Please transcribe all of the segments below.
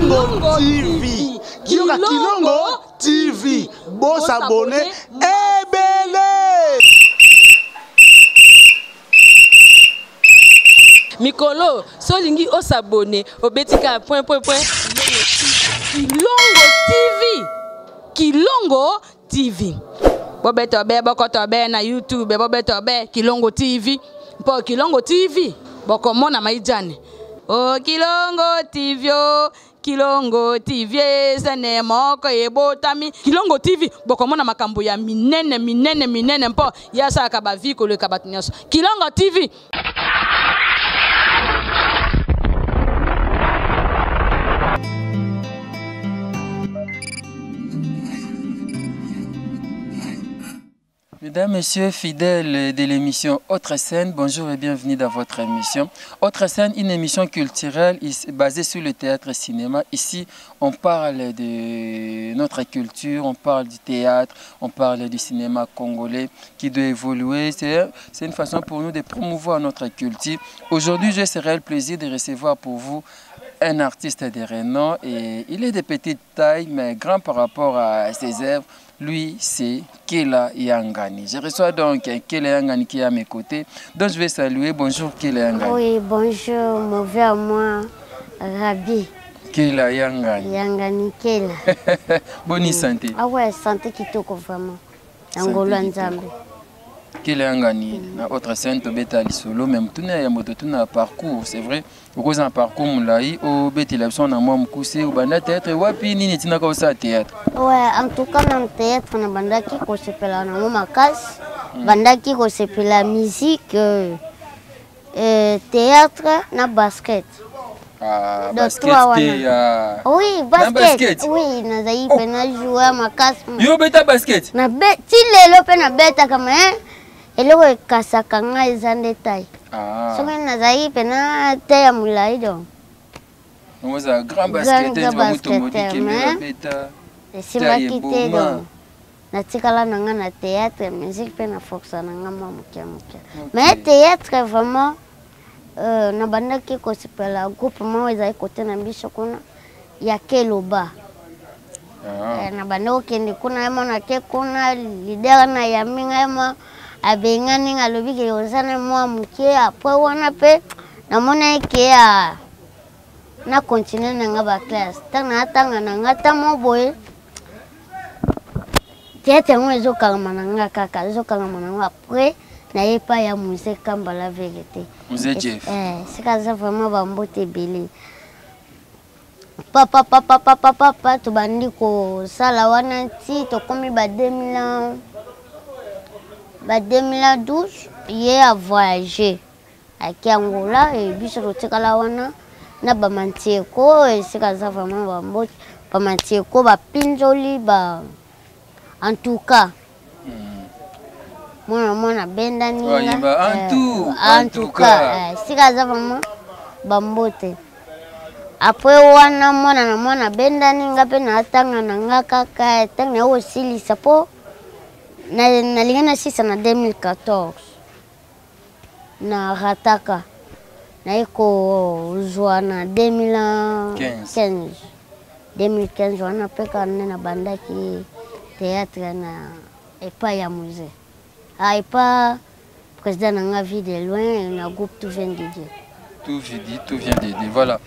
Kilongo TV. Kilongo TV. Bon s'abonner. Ebele. Mikolo, solingi o s'abonner. Obetika point. Kilongo TV. Kilongo TV. Bobetobe bokotobe na YouTube. Bobetobe Kilongo TV. Po Kilongo TV. Bokomona maijane. Oh Kilongo TV. Kilongo TV. Sene moko ebotami. Kilongo TV. Bokomona makambo ya minene. Po yasa kabaviko le kabatinyaso. Kilongo TV. Mesdames, Messieurs, fidèles de l'émission Autre Scène, bonjour et bienvenue dans votre émission. Autre Scène, une émission culturelle basée sur le théâtre et cinéma. Ici, on parle de notre culture, on parle du théâtre, on parle du cinéma congolais qui doit évoluer. C'est une façon pour nous de promouvoir notre culture. Aujourd'hui, j'ai ce réel plaisir de recevoir pour vous un artiste de renom. Et il est de petite taille, mais grand par rapport à ses œuvres. Lui, c'est Kela Yangani. Je reçois donc Kela Yangani qui est à mes côtés. Donc, je vais saluer. Bonjour, Kela Yangani. Oui, bonjour, mauvais à moi, Rabi. Kela Yangani. Yangani Kela. Bonne santé. Ah ouais, santé qui toque vraiment. Angola Nzambe. Kela Yangani, Autre Scène, Tobeta Lisolo, même tout un parcours, c'est vrai. Vous un parcours moulaï, au Betty Lapson, à moi, Moukousé, au Banda Théâtre, et Wapi, Nini, Tina Kosa Théâtre. Ouais, en tout cas, dans le théâtre, on a Banda qui s'appelle la Makas, Banda qui s'appelle la musique, théâtre, na basket. Ah, basket, oui, basket. Oui, na zaï, pena jouer Makas. Yo, beta basket. Na bet, si le pena beta comme et le kasakanga is en détail. Ah. So na zaï pena te moulaï donc. On a un grand basket, c'est ma quitté donc. Na tikala nanga na théâtre, musique pena foxa nanga mamukia. Mais théâtre vraiment na banda ki ko sipela groupe mo ezai côté na biso kuna ya Keloba. Na banda okende kuna na ke kuna leader na ya minga abengani ngalobi ke yozana mwa muke apwe wana pe na mona ke na continue na ngaba class tanga na ngata mo boy tete ngwezo kama na ngaka kazo kama na après na yepa ya musée kamba la vérité musée Jeff c'est ça vraiment bambote belé papa to bandi ko sala wana ti to komi ba 2012 il a voyagé à Angola et biso rotikala wana na ba mantieko et c'est ça vraiment bambote ba mantieko ba pinjoli ba en tout cas Mona benda ni en tout cas c'est ça vraiment bambote après wana mona benda ni ngape na tanga na ngaka tanga osili sapo na lingana sisa na 2014 na rataka na iko zwa na 2015 wana peka na banda ki théâtre na epa ya musée epa président na vie de loin na groupe tout vient de Dieu. Tout vient d'aider. Voilà.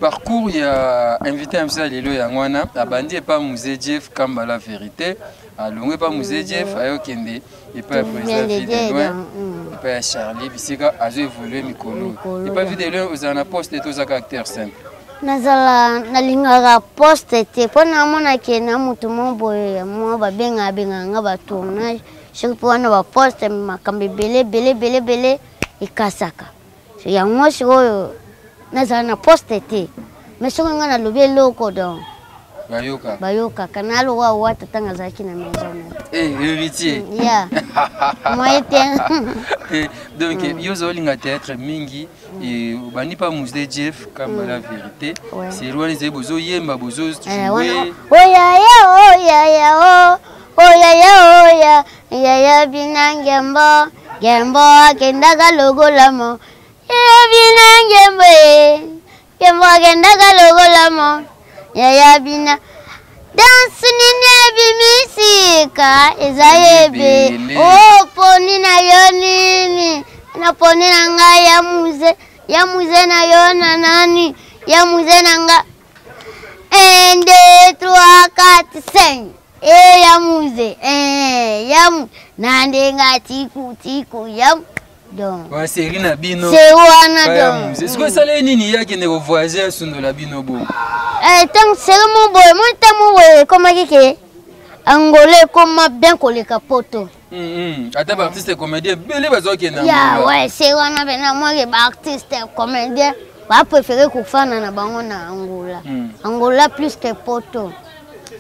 Parcours, il y a invité à M. Lelo Yangwana, à Bandi et pas Musée Jeff, comme la vérité. À Longé, pas Musée Jeff, à Yokende, et pas président vie de loin, et pas Charlie, puis c'est qu'à évolué Mikolo. Et pas vie de loin, vous en avez posté tous les caractères simples. Nazala nalingara poste te pona mona ke na mutu mombo mo ba benga nga ba tournage surtout wana ba poste makambe belé ikasaka ya ngosi oyo nazala na poste te mais so nga na lobe loko donc bayoka kanalo wa wata tanga zaki na maison héritier yeah moi donc yozo linga théâtre mingi et bani pas musée Jeff comme la vérité c'est loin les bozo yemba bozo jouer ya binangembo kendaga logo lamo binangembo kendaga logo lamo ya bina danse nini bimisika ezayebe oh poni na yo nini na poni na nga ya muze na yo na nani ya muze na nga 1 2 3 4 5 ya muze ya nande nga tiku ya donc wa série na bino c'est wana donc est-ce que ça les nini yake ne voyager sundo la bino bo tant c'est mon boy mon tamo comment kike angolais comme bien koleka poto ata ba artiste comédien belé bazoke na ya ouais c'est wana bena moi ba artiste comédien ba préférer kufana na bango na Angola Angola plus que poto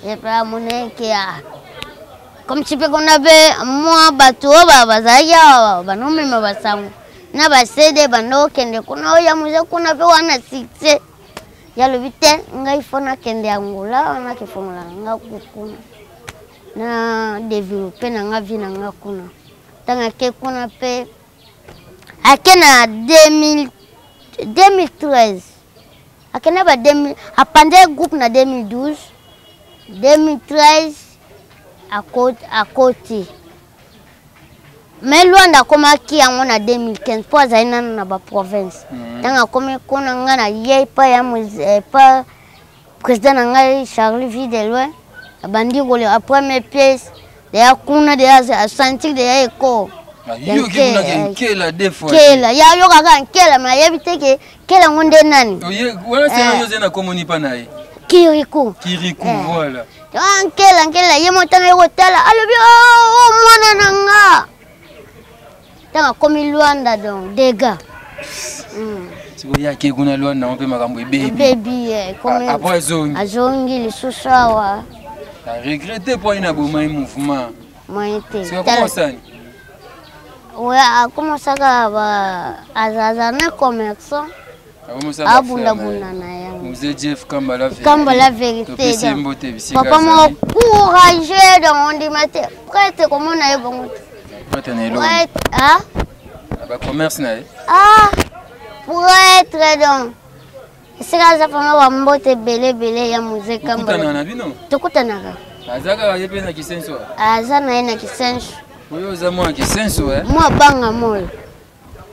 et pas moneke ya comme tu peux qu'on avait moi bateau bazaya banome mabasango na basede bando kende kuna ya muze kuna pe wana sikse ya le vite ngai fona kende Angola wana kifongula nga kukuna na développer na nga vie na nga kuna tanga ke kuna pe akena 2013 akena ba 2000 apande groupe na 2012 2013 à côté. Mais Luanda komaki yango na 2015 po azaina na ba province. Tanga komi kona ngana ye pa ya pa président ngai Charles Videloin abandi gole a première pièce de ya kuna de ya sentir de ya eko. Yo ki kuna kela des fois. Kela ya yo kaka kela ma yebite ke kela ngonde nani. Oye wala c'est yo zena komoni pa nae. Kirikou voilà. Ankela ye motana yo tala alobi oh mwana nanga tanga komi Luanda donc dega siko yake kuna Luanda on peut makambo baby comme après azongi lisusu awa a regretté pour ina boma mouvement moite c'est comment ça ouais a commencé à azazana commerçant abunda na yango vous êtes Jeff Kambala vérité papa m'a courageux dans on dit matin prête comment on a bon prête ah ba commerce na pour être donc c'est là ça fama wa mbote belé ya musée Kambala tokutanaka azaka yepe na kisenso azana na kisenso oyo za moi kisenso moi banga mol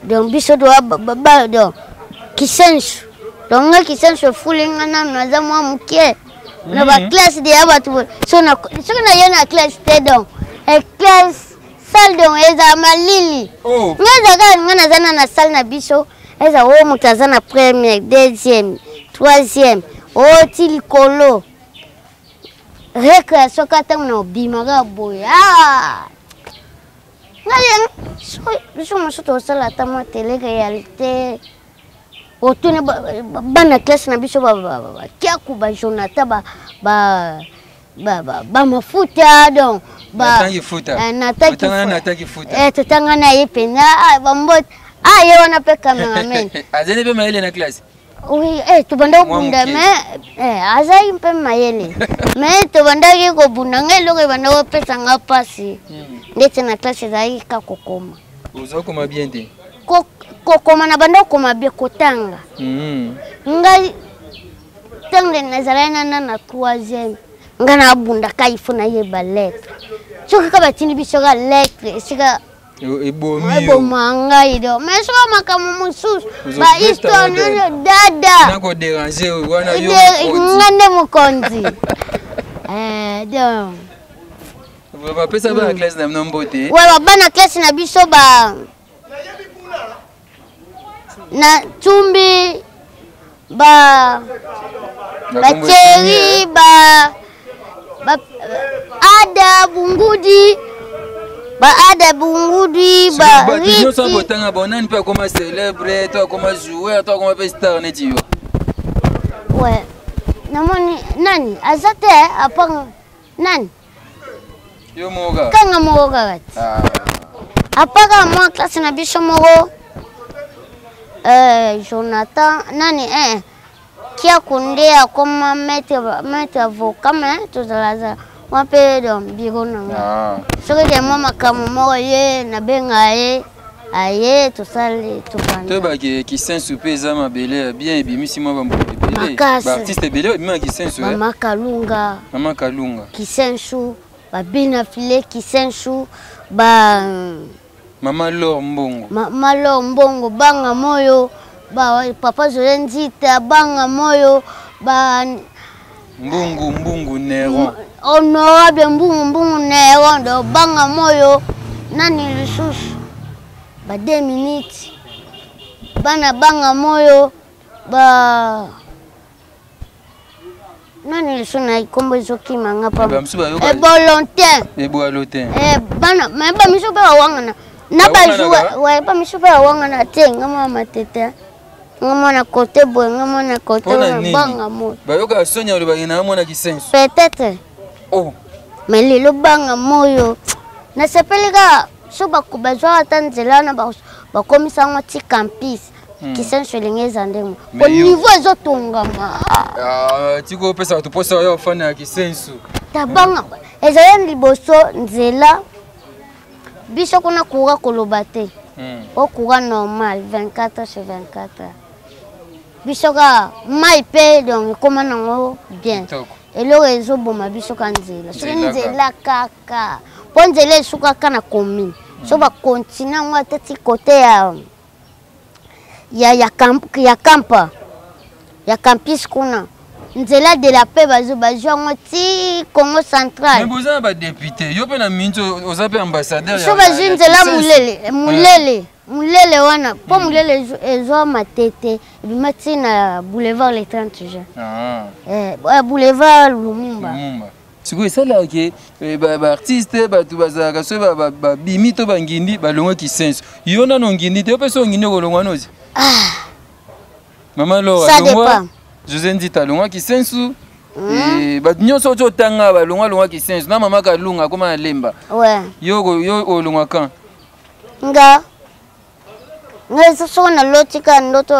donc biso do ba donc kisenso donc kisenso fulinga na za mwa muke na ba classe de abatu so na yena classe te donc e classe salle donc eza malili ngaza ka ngana zana na salle na biso eza o mutazana première deuxième troisième o til kolo récréation kata na bimaga boya ngayen so mosuto sala tama télé réalité otune bana classe na biso kia kuba Jonathan ba mafuta donc natangi futa nataki futa tutanga na yepena bambot ye wana pe cameraman azene pe maele na classe oui tubanda bunda mais azai mpe maele mais tubanda ko bunda ngelo ke banda opesa nga pasi ndetse na classe zai ka kokoma uzokoma bien te kokoma na banda koma be kotanga ngai tanga nazalana na 3e ngana bunda kaifuna ye ba lettre soki ka batini biso ga lettre sika ebomanga ido mais so makamu mususu ba histoire dada nako déranger wana yo ngande mukonzi donc va pesa ba classe na mnombote ouais bana classe na biso ba na tumbi ba chéri ba ada bungudi ba riti so botanga bonani pa comment célébrer toi comment jouer toi comment faire star neti yo ouais namoni nani azate apang nani yo moga kanga moga apaka moi classe na biso mogo Jonathan nani kia kundea koma maître avocat mais tozalaza wape donc biro nanga soki ke mama kamomo ye na benga ye aye tosali topanda to ba ki sensu pe za mabele bien ebimisi mwa bambo ebele. Makasi. Ba artiste ebele bima Kisensu. Mama Kalunga. Mama Kalunga. Kisensu. Ba Bina File Kisensu. Ba Mama Lor Mbongo. Mama Lor Mbongo banga moyo. Ba Papa Zolenzita banga moyo. Ba Mbungu Neron. Honorable Mbungu Neron do banga moyo. Nani lisusu. Ba 2 minutes. Bana banga moyo. Ba nani lisuna ikombo zoki manga pa volontaire bana mais ba miso ba wangana na ba jouer ouais ba miso ba wangana te ngama matete ngama na côté boy ngama na côté banga mo ba yoka sonya lo ba ina mona Kisensu peut-être oh mais lelo banga moyo na sepelika so ba kubazwa tanzela na ba komisa ngati campus Kisensu lingeza ndemo au niveau ezotongama tiko pesa tu posa yo fana ya Kisensu tabanga ezaya liboso nzela biso kuna kuga kolobate o kuga normal 24 sur 24 biso ka mai pe donc comment nango bien elo ezoboma biso ka nzela so nzela kaka po nzela esuka kana commune so ba continue ngwa teti côté ya campus kuna nzela de la paix bazwa ngoti Congo central mais boza ba député yo pe na minzo oza pe ambassadeur so bazwa nzela mulele wana po mulele ezo matete bimati na boulevard les 30 juin boulevard Lumumba siko esala ke ba artiste batu bazaka so ba bimi to bangindi balongwa Kisensu yo na ngindi te pe so ngindi ko longwa nozi Mama Lor alongwa José Ndita alongwa Kisensu ba nyonso to tanga balongwa Kisensu na Mama Kalunga koma alemba ouais yo olongwa kan nga so na lotika ndoto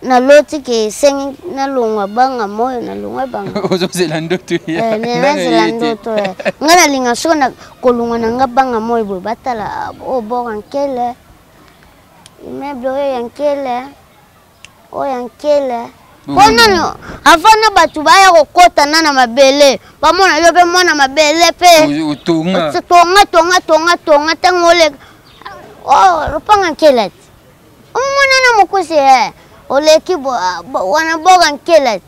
na loti ke sengi na longwa banga moyo na longwa banga ozozela ndoto ya na zela ndoto ngana linga so na kolongwa na nga banga moyo bo batala o borankele immeuble o yankele Pona afana batu baya kokota na mabele bamona yo pe mona mabele pe tonga tangole oh rupanga kelet umona na mokosi oleki wana boga kelet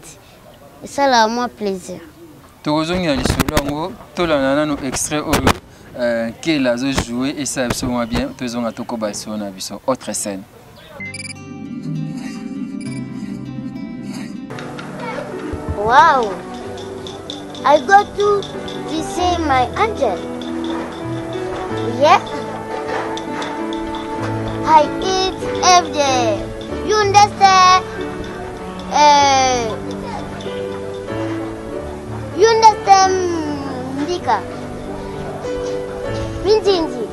sala moi plaisir tozongi lisolongo tolana nanu extrait oyo kela zo jouer et ça absolument bien tozonga toko baso na biso autre scène. Wow, I got to see my angel. Yeah, I eat every day. You understand? You understand, Ndika? Minjinji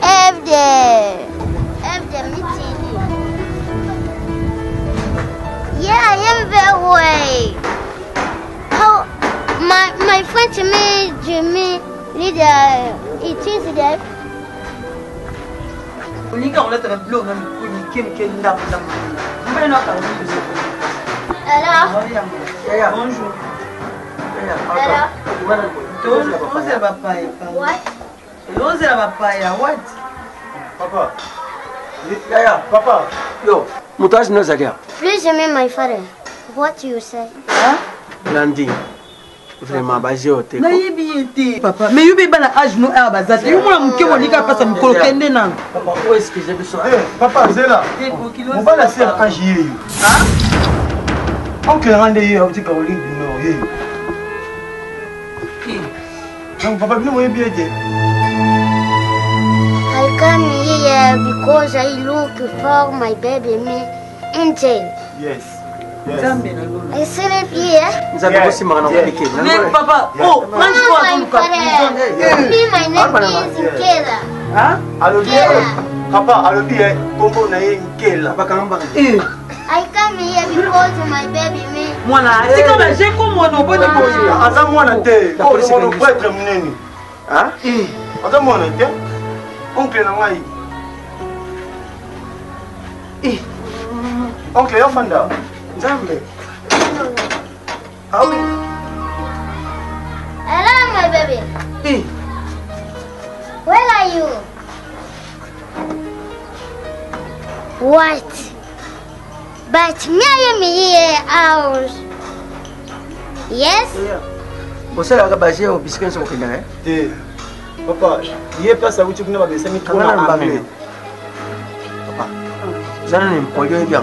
every day. Minjinji. Yeah, I am very way. How my friend Jimmy leader it is there. Unika on leta blog na kim ndam. Mbele na ka Alors? Yeah, bonjour. What? Papa. Yeah, Papa. Yo, mutage no zalia. Please me my father. What you say? Hein? Nandi. Vraiment basé au té. Na yibi papa. Mais yubi bana âge no a bazate. Yo mona muke molika pasa mukolo kende na. Papa, où est-ce que j'ai besoin? Papa, Zela. On va la faire un JE. Hein? On peut rendre hier au petit Caroline du Nord. Donc papa, bien moyen bien été. I come here because I look for my baby me angel. Yes. I sleep here. Nous avons aussi marrant compliqué. Mais papa, oh, mange quoi My comme father. Me my name is Nkela. Hein? Alors bien, papa, alors bien, Congo na Nkela. I come here because my baby me. Mwana, sika ba je ko mwana oboni boye. Aza mwana te, ko mwana prêtre munene. Hein? Aza mwana te. Oncle na ngai. Oncle, yo fanda. Nzambe. Ah oui. Hello, my baby. Eh. Where are you? What? But me, I am here out. Yes? Osala ka baje au biscuit so kenda eh? Te. Papa, yé place à où tu connais pas de ça, mais tu connais anglais. Papa. Zana ni mpolio bien.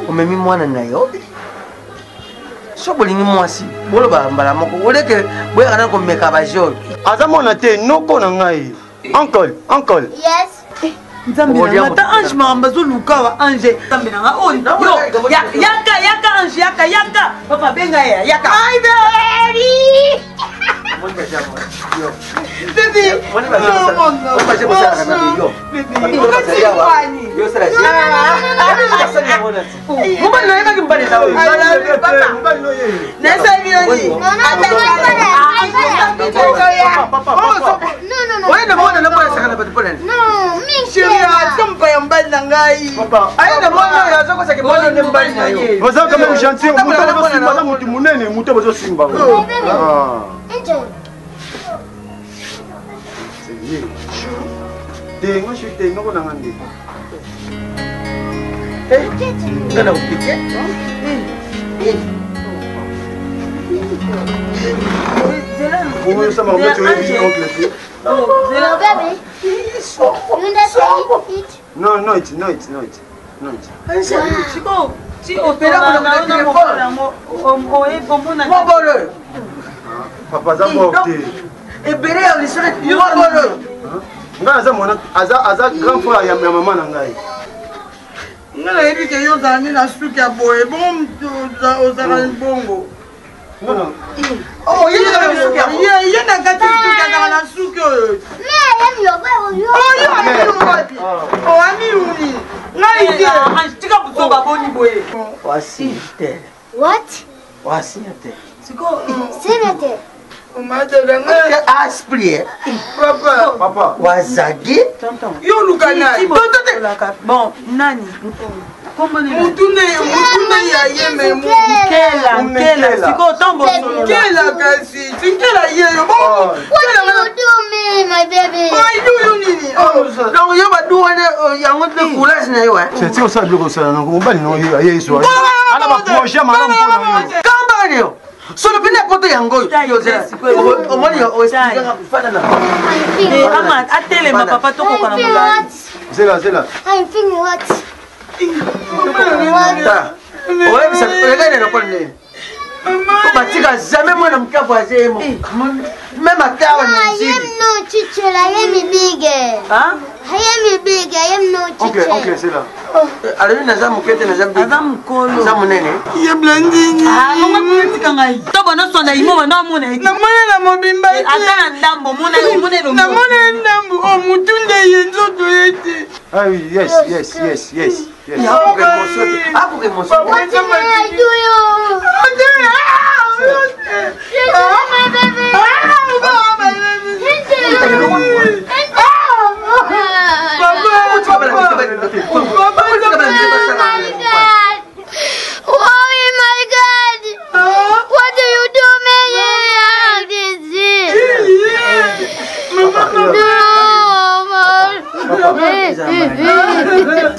Omemi mwana na yo. So bolingi mwasi. Bolo ba mbala moko. Oleke boya kana ko meka baje. Azamona te noko na ngai. Uncle, uncle. Yes. Nzambe na ngata ange maambazo luka wa ange. Nzambe na nga oh yo yaka ange yaka. Papa benga ya yaka. Ay baby. Baby. Tengo suis tengo ko nangandi. Kana upike? Comment ça m'a fait oncle? Hello, baby. You understand it? No, no, it's not. Chico, si opera na Mobolo. Papa za morte. Ebere ya lisole mobolo. Nga za mona aza grand frère ya maman na ngai. ngala yebi ke yo zani na suki ya boye bom ozala bongo. Non. Oh, yena kati suki azala na suki oyo. Me, I am your baby. Oh, yo ami wapi? Oh, ami uni. Ngai te. Tika butoba boni boye. wasite. What? Wasite. Siko. Senator. Umadela Asprie. Papa. Wazagi. yo lukana. Bon, nani? Mutune ya yeme Nkela. Siko tombo solo. Nkela kasi. Nkela yeyo. What do you do me, my baby? I do you nini? Donc yo ba duwane yango de coulage na yo. C'est ça le ça non ko bali no ye so. Ala ba projet ma na mpo. Kamba yo. Solo bina koto yango yo zela. Omoni yo esika kufana na. Ama atele ma papa toko kana mulai. Zela. I'm feeling what? Ta. Oye bisa regane na kone. Batika jamais mwana mkapo azemo. Même akawa I ni am no chichela, I am big. Hein? I am big, I am no chichela. OK, c'est là. alors na zamu kete na zamu. Azam kolo. Zamu nene. Ye blending. Ah, mama politika ngai. Tobo no sonda imo na mona. Na mona na mobimba. Ata na ndambo mona lo. Na mona ndambo o mutunde yenzo to yete. Ah oui, yes. Ya ko emotion. Ako ke emotion. What did I do you? My baby. Oh my God! What do you do, man?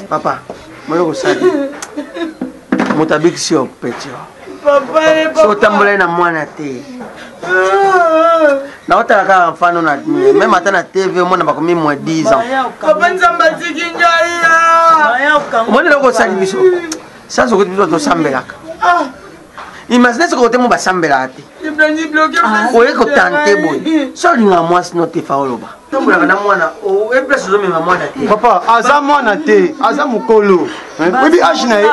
Papa, moyo kusadi. Mutabiki sio petio. Papa. So tambule na mwana te. Na wata kaka mfano na même hata na TV mwana bakomi mwa 10 ans. Papa nzamba tikinjaya. Mwana loko sali biso. Sasa ko biso to sambelaka. Imagine ce côté mo ba sambela ate. Ibranji bloqué. Oye ko tante boy. So linga mwasi no te faoloba. Tambula kana mwana o e place zo mema mwana te. Papa, aza mwana te, aza mukolo. Oui, âge na ye.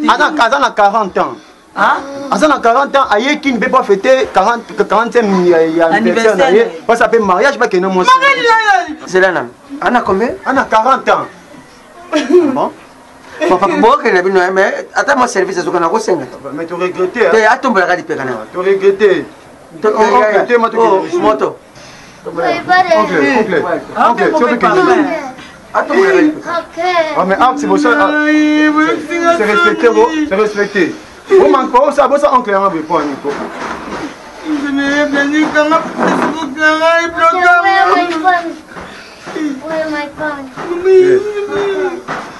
Aza na 40 ans. Hein? Aza na 40 ans, aye qui ne peut pas fêter 45e anniversaire. Parce que mariage pas que non moi. C'est là nam. Ana combien? Ana 40 ans. Bon. Papa boke na bino mais ata mo service zo kana ko senga. Mais tu regretter. Te atombola ka dipeka na. Tu regretter. To regretter moto. Moto. Oncle, tu veux que Attends, ah, mais c'est pour ça. C'est respecté, c'est respecté. Vous m'encore, ça va, ça, oncle, on va pas, Nico. Je n'ai pas dit qu'on a Facebook, on a bloqué. Where my phone?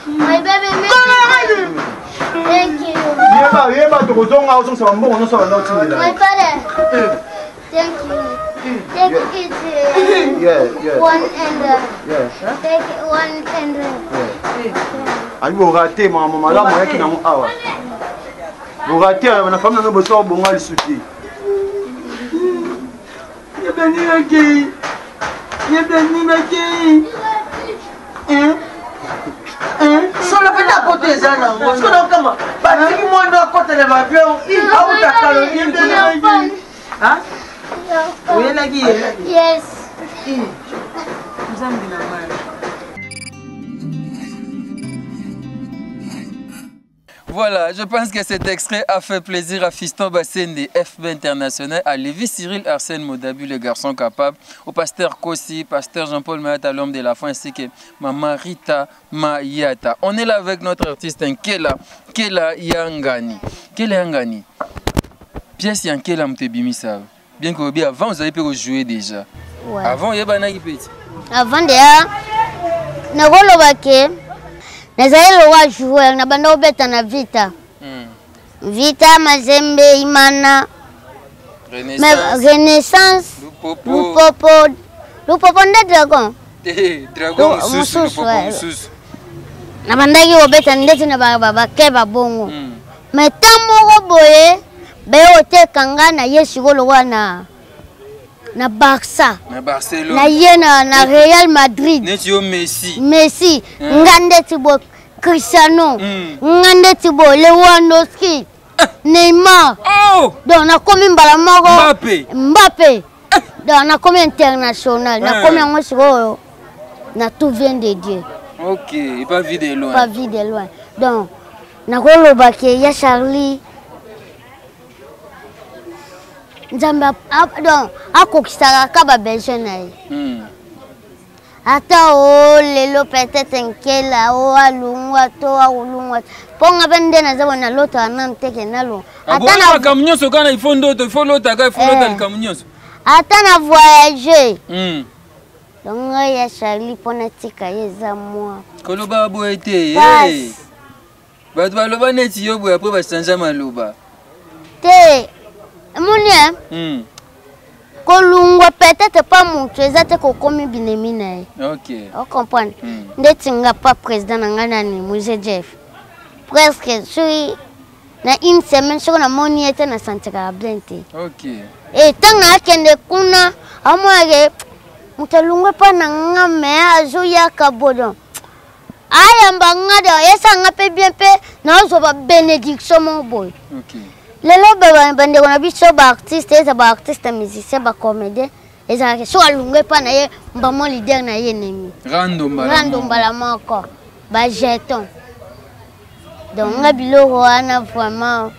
My baby, thank you. My father. Thank you. Take it one and take it one and vous ratez, maman, là, moi qui n'a pas. Vous ratez, ma femme n'a pas besoin de bon mal soutien. Il y a bien une accueil. Il y a bien une accueil. Sur le fait à côté, ça, non. Parce que là, comment? Parce que moi, à côté de l'avion, il a où ta calorie? Hein? Oui, la guille. yes. Nous sommes bien mal. Voilà, je pense que cet extrait a fait plaisir à Fiston Bassène de FB International, à Lévi Cyril Arsène Modabu, le garçon capable, au pasteur Kossi, pasteur Jean-Paul Mayata, l'homme de la foi, ainsi que Maman Rita Mayata. On est là avec notre artiste Nkela Yangani. Nkela Yangani, pièce Yankela Mtebimisa. Bien que avant, vous avez pu jouer déjà. Ouais. Avant, il y avait un petit. Avant déjà, na golo bake. Nazaelo wa jouer na banda obeta na vita. Vita Mazembe Imana. Renaissance. Lupopo nde dragon. Dragon Lupopo Mususu. Na banda ki obeta ndeti na baba keba bongo. Mais tamo boye be otekanga na Yesu golo wana. Na Barça. Na Barcelone. Na yena na Real Madrid. Netio Messi. Messi. Ngande tibo Cristiano. Ngande tibo Lewandowski. Neymar. Oh! Donc na komi mbala moko. Mbappé. Donc na komi international. Na komi ngo siko na tout vient de Dieu. OK, et pas vu de loin. Pas vu de loin. Donc na golo bake ya Charlie. Nzamba donc akokisaka kaba besoin na ye. Ata o lelo peut-être Nkela o alungwa to alungwa ponga bende na zabo na loto anamteke nalo ata na kamnyoso kana ifondo to folota ka folota kamnyoso ata na voyager donc ya Charlie pona tika yeza moi koloba boete ba to loba neti yobo après ba changer maloba te Mounia, kolungwa peut-être pas mon trésor ko komi binemina. OK. On comprend. Ndetinga pas président ngana ni Mose Jeff. Presque sur na une semaine sur na moni était na Santiago Blente. OK. Et tant na kende kuna amwage mutalungwa pa na ngame azuya kabodon. Aya mbangada yesa ngape bien pe na zo ba bénédiction mon boy. OK. Lelo bande on a biso ba artiste musicien ba comédien ezala ke so alungwe pa na ye mbamo leader na ye nemi rando mbala moko ba jeton donc ngabilo wana vraiment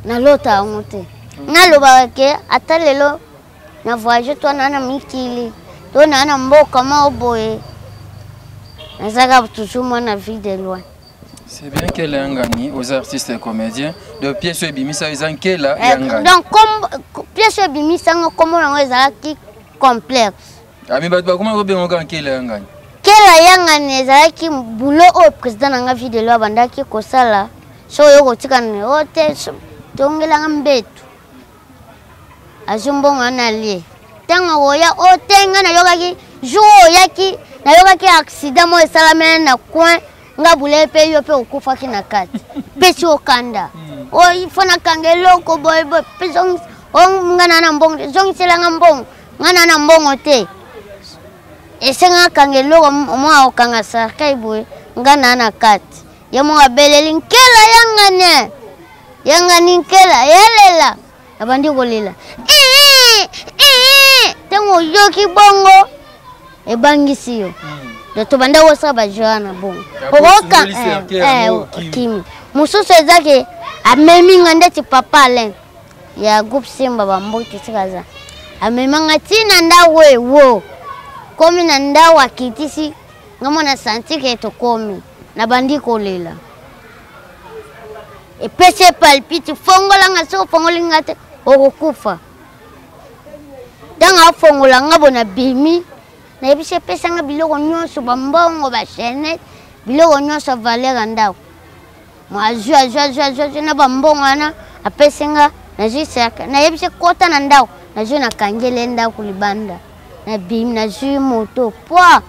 na lota ngote ngaloba ke ata lelo na voyage to na mikili to na mboka ma oboye nazaka toujours na vie de loin. C'est bien qu'elle a gagné aux artistes et comédiens de pièces bimisa ils qu'elle a gagné. Donc comme pièces bimisa comment on les a qui complexe. Ami bat ba comment on bien on qu'elle a gagné. Qu'elle a gagné ça qui boulot au président na vie de loi banda qui kosala so yo kotika ne hotel tongela mbetu. Azumbo ngana lie. Tanga oya otenga na yoga ki jour yaki na yoga ki accident mo esala na coin nga bule pe yo pe okufa kina kati pesi okanda o ifona kangelo ko boy boy pesong on ngana na mbongo zong sela ngambongo ngana na mbongo te esenga kangelo mo okanga sa kai boy ngana na kati yemo abeleli nkela yangani nkela yelela abandi kolela tengo yoki bongo ebangisi yo de to banda wosa ba Joana bon oka kimi mususu ezake amemi ngande ti papa len ya groupe Simba ba mboki tikaza amemi ngati na ndawe wo komi na ndawa kitisi ngamona santi ke tokomi na bandi kolela e pese palpite fongola ngaso fongolinga te okufa danga fongola ngabona bimi na ebise pesa nga biloko nyonso bambongo ba chaîne biloko nyonso valeur ndako mwazwa na bambongo ana apesenga na jisaka na ebise kota na ndako na je na kangele ndako libanda na bimi na ju moto poa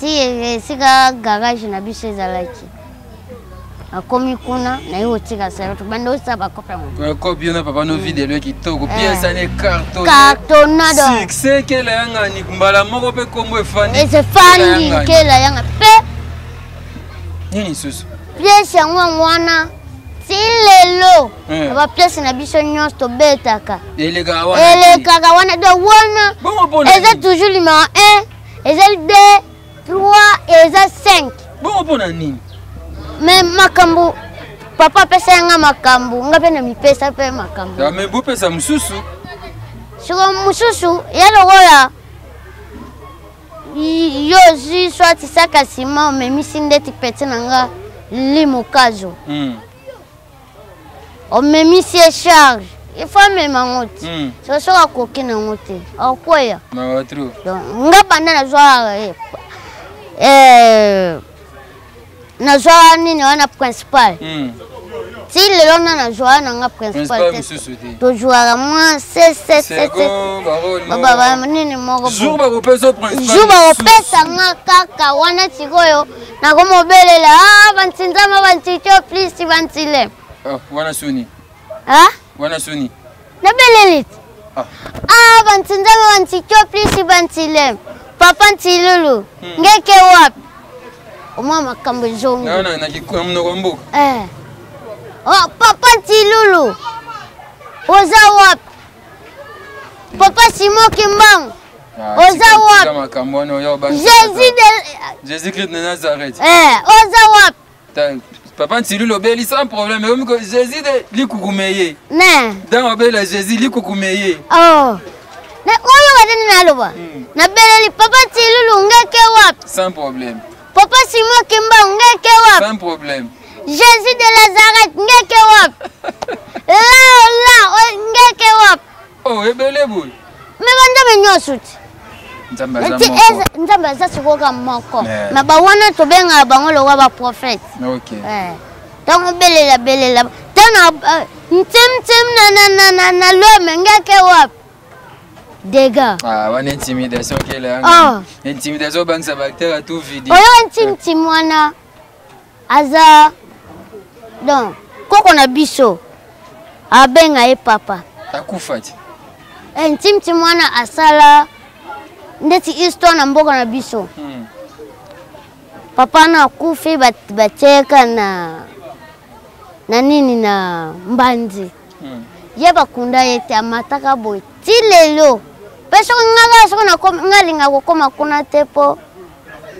ti sika garage na biso ezalaki akomi kuna na yo tika sala to bando saba kopa mo ko bien papa no vidéo kitoko pièce ne cartonado succès que la yanga ni mbala moko pe kombo efandi efandi que la yanga pe nini susu pièce yango wana tilelo ba pièce na biso nyonso to betaka eleka wana do wana eza toujours numéro 1 eza 2 3 eza 5 bon pona nini mais makambu papa pesa yanga makambu ngape na mipesa pe makambu ya me bu pesa mususu siko mususu yalogoya yo zi swati saka sima omemisi ndeti pete nanga limokazo omemisi e charge il faut amema ngo ti soki akoki nango te akoya nga banda nazwa nini wana principal ti lelo na nazwa nanga principal te tozwaka mwa nini moko jour bakopesa nga kaka wana sikoyo nakomobelela bantinzama bantitio plus bantile wana suni wana suni nabeleli bantinzama bantitio plus bantile papa ntilulu ngeke wapi oma makambo zongo na kikuya mnoko mboka papa ntilulu oza wapi papa simo kimbangu oza wapi Jésus Christ de Nazareth oza wapi papa ntilulu obeli sans problème omiko Jésus de likukumeye ne dans obela Jésus likukumeye na oyo wadeni naloba na beleli papa ntilulu ngeke wapi sans problème papa Simon Kimba ngeke wapi sans problème Jésus de Nazareth ngeke wapi la ngeke wapi oh ebele boy me banda menyosuti nzambe za sikoka moko na bawana tobenga bango lowa ba prophète OK donc belela tana ntim na l'homme ngeke wapi dégâts. Wana intimidation qu'elle a. Intimidation banque sa bactère à tout vide. Oyo intimwana aza donc koko na biso abenga e papa. Akufati. Intimwana asala ndeti histoire na mboka na biso. Papa na kufi bateka na nini na mbanzi. Yeba kunda yete amataka boy. Tilelo. Peso ngala soko na ngalinga kokoma kuna tepo.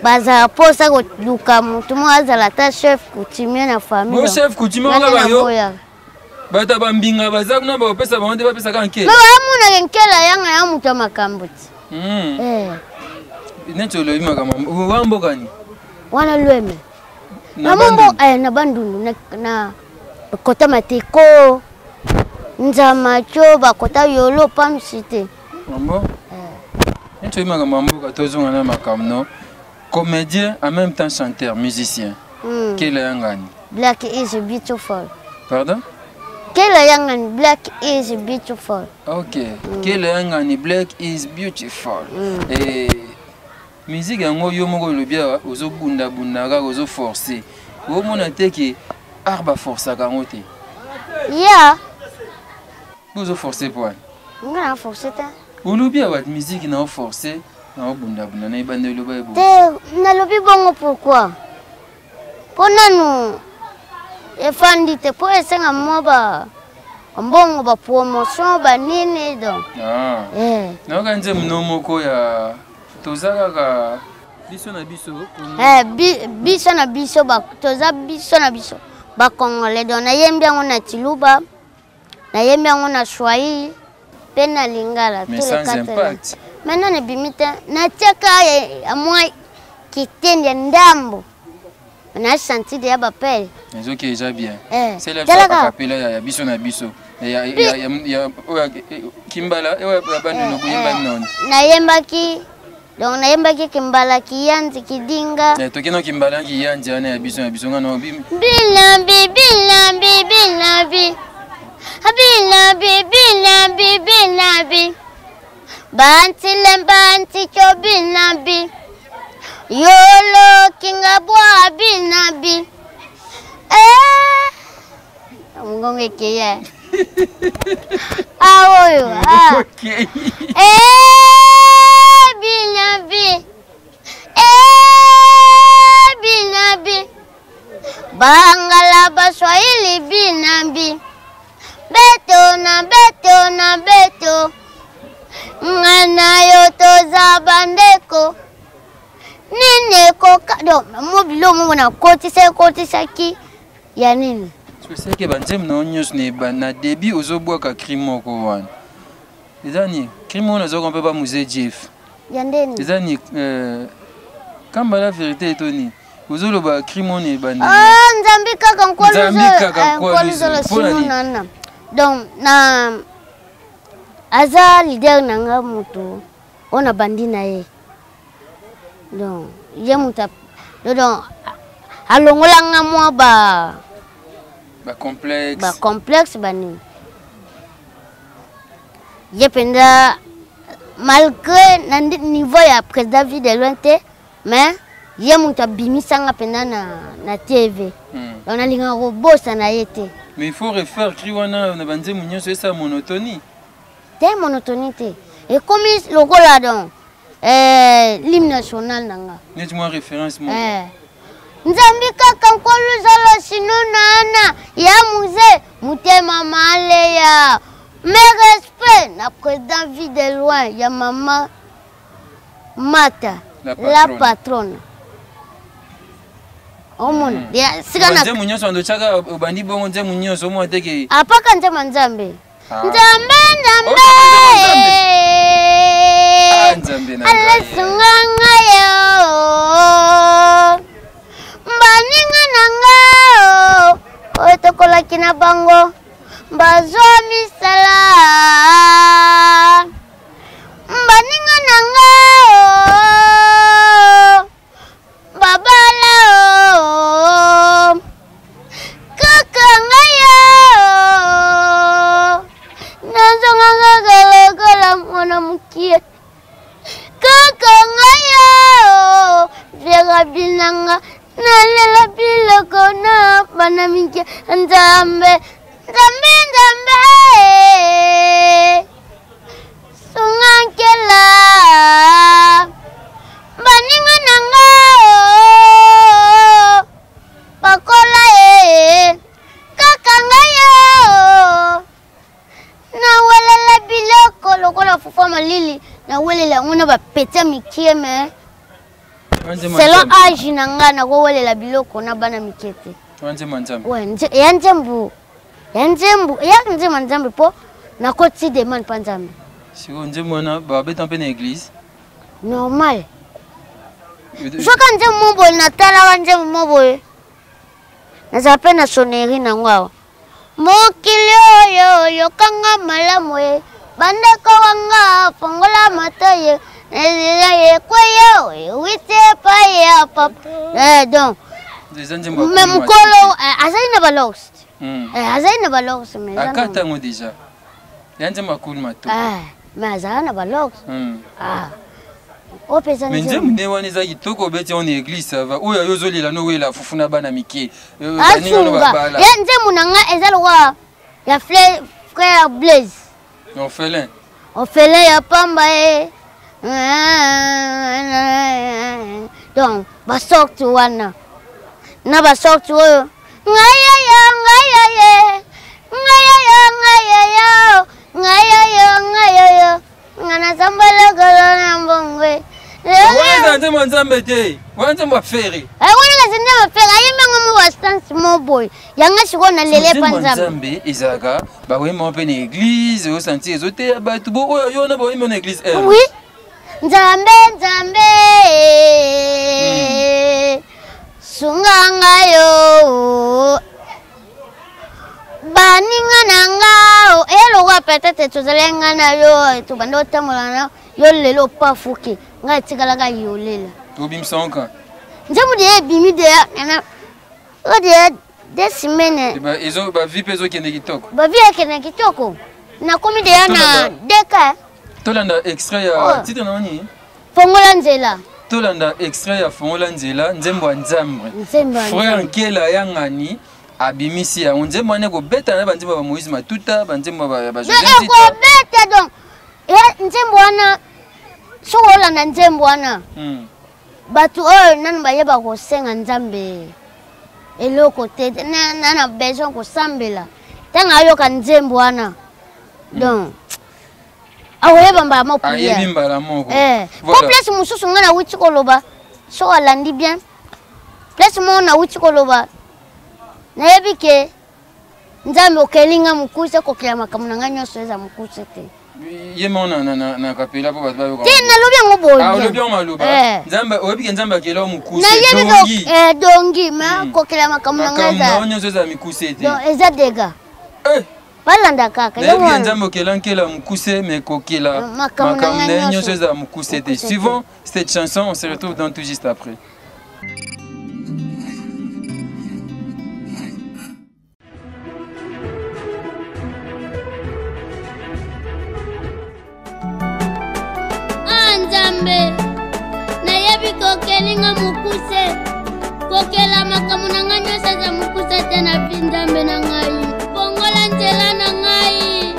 Baza posa ko luka mutu mo azala ta chef coutumier na famille. Mo chef coutumier nga bayo. Bata bambinga baza kuna ba pesa ba onde ba pesa kanke. Ba amuna kenkela yanga ya mutu makambuti. Netolo imaka wambo gani? Wana lweme. Na mambo na bandundu na kota mateko. Nzama choba kota yolo pam cité. Mambo? Netolo imaka mambo katozonga na makamno. Comédien en même temps chanteur, musicien. Quel est Yangani? Black is beautiful. Pardon? Quel est Yangani? Black is beautiful. Ok. Quel est Yangani? Black is beautiful. Et musique yango yo moko lobia ozo bunda bundaka ozo forcer. Wo mona teke arba forcer kango te. Yeah. Ozo forcer point. Ngana forcer ta. Wo lobia wat musique na forcer. Non, bunda bunda na ibande loba ebo. Te na lobi bongo pourquoi? Pona nous efandi te po esenga moba mbongo ba promotion ba nini donc. Na kanze mnomo ko ya tozaka ka biso na biso. Biso na biso ba toza biso na biso. Ba Congolais donc na yembi yango na Tiluba. Na yembi yango na Swahili. Pena lingala mais sans impact. Maintenant, ne bimite na teka à moi kitende ya ndambo. Na senti de bapel. Ezo ki déjà bien. C'est la capella ya biso na biso. Ya Kimbala bandi no kuyimba non. Na yembaki donc na yembaki Kimbala kiyanzi kidinga. Tokeno Kimbala kiyanzi ana ya biso na biso ngano bi. Bilambi Banti lembanti cho bilambi. Yolo kinga bwa binabi. Ngonge kiye. Awoyo. Okay. Binabi. Binabi. Bangala Baswahili binabi. Beto na beto. Ngana yoto za bandeko. Nini koka do mobilo mo na kotisa ki ya nini c'est que banzem na onyos ne na début ozobwaka crime ko wana ezani crime on azo kompe ba musée Jeff ya ndeni ezani kamba la vérité etoni ozoloba crime on e bande nzambi kaka nkolo zo nana donc na aza leader nanga mutu ona bandi na ye. Donc, je muta donc alongolanga moi ba complexe bani. Je penda malgré nandi niveau ya président de lointé mais je muta bimisanga penda na TV. Donc na linga robosa na yete. Mais il faut refaire kriwana na banze munyoso esa monotonie. Té monotonité. Et comme le gola donc l'hymne national nanga. Net-moi référence moi. Nzambi kaka nkolu zalo sinunana ya musée mutema male ya mes respect na président vie de loin ya maman Mata la patronne. Omona ya sikana nze munyoso ndo chaka obandi bongo nze munyoso mo ateke. Apaka nzema nzambe. Nzambe. Alasunga yo mbaninga nanga otokola kina bango mbazo misala mbaninga nanga babala kakanga yo nazonga gala mwana mukie kakangaya vega binanga nalela biloko na bana minke nzambe sungankela baninga nanga bakola kakangaya nawelela biloko lokola fufa malili na welela ngona ba peta mikie me selon âge nanga na ko welela biloko na bana mikete Wanze manzambe. Ouais, yanzembu manzambe po na koti de man panzambe. Si on dit mona ba beta pe na église. Normal. Soka nze mobo na tala wanje mobo. Na zape na sonnerie na ngwa. Mokilio yo kanga malamu e. Bandeko wanga fongola mataye. Ye kwayo wite pa ya papa. Donc même kolo azaina balost. Azaina balost mais. Akata ngo déjà. Yanze makulu mato. Mais azaina balost. Mais nzemu ne wana za kitoko beti on église ça va. Oya yozolela no wela fufuna bana mike. Baninga no babala. Ya nzemu nanga ezalwa ya frère Blaise. Orphelin ya pamba e. Donc basorti wana. Na basorti oyo. Ngaya ngana sambala gala na mbongwe. Wana nze manzambe te. Wana mba feri. Wana nze mba feri. Ayimba ngomu wa stance small boy. Yanga shiko na lele panzambe. Manzambe ezaka ba wema pe na église au sentier ezote ba tubo oyo yo na ba wema na église. Oui. Nzambe sunganga yo baninga nanga elo wa peut-être tozalenga na yo to bando tamolana yo lelo pa fuki nga tikala ga yolela Obim sonka. njamu de bimi de na o de des semaines Ba ezo ba vie pezo kende kitoko. ba vie kene kitoko na komi de na deka Tolanda extrait ya titre na nini? fongola nzela Tolanda extrait ya fongola nzela nzembo ya nzambre. Frère Nkela yangani abimisi ya nzembo ane ko beta na banzembo ba Moïse Matuta banzembo ba Joseph. Ko beta donc nzembo wana so wala na nzembo wana. Batu nanu bayeba ko senga nzambe eloko te na besoin ko sambela tanga yo ka nzembo wana donc awoyeba mbala moko ayebi mbala moko ko place mususu ngana wuti koloba so alandi bien place mo na wuti koloba na yebi ke nzambe okelinga mukuse ko kila makamuna nganyo so eza mukuse te Yemo na kapela po bat ba ko. Tena lobi ngobo. Ah lobi ngaloba. Nzamba oyebi ke nzamba kelo mukuse. Na yebi dongi ma ko kila makamuna ngaza. Makamuna nyo za mikuse te. Donc eza dega. Balanda kaka. Yebi nzamba kelo nkela mukuse mais ko kila makamuna nyo za mukuse te. Suivant cette chanson, on se retrouve dans tout juste après. Nzambe na yebi kokelinga mukuse kokela makamuna nganyo sasa mukuse tena binzambe na ngai bongola nzela na ngai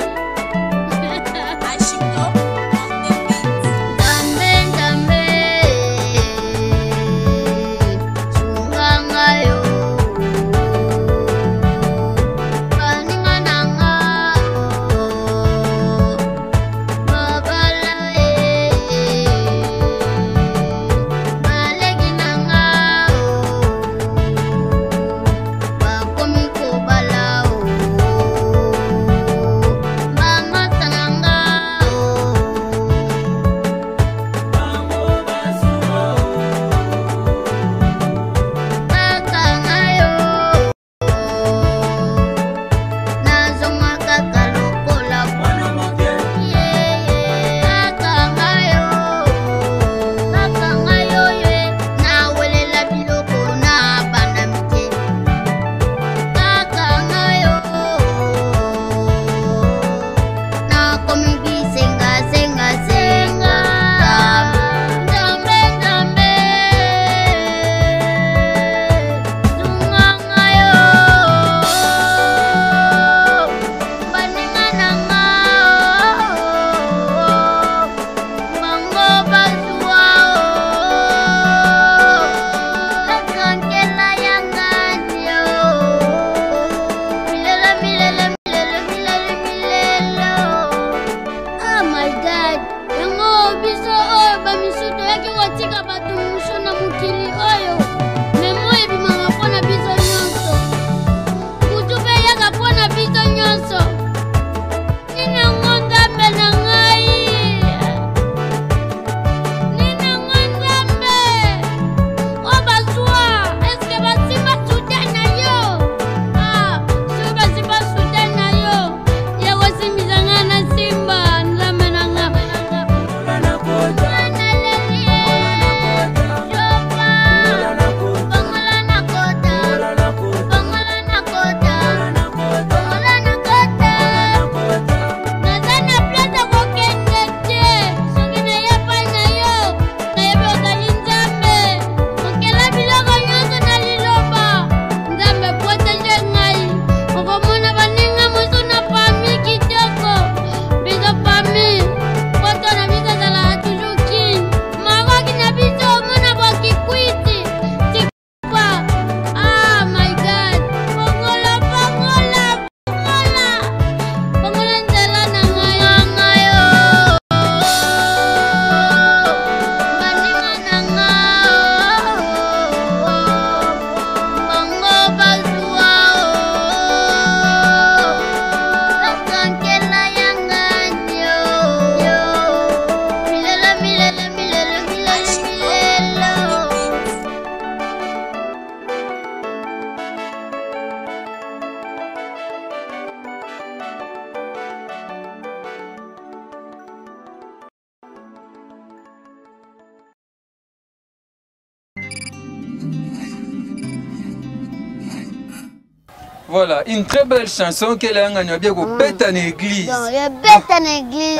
Voilà, une très belle chanson qu'elle a gagnée bien au bête en église. Donc, il bête en église.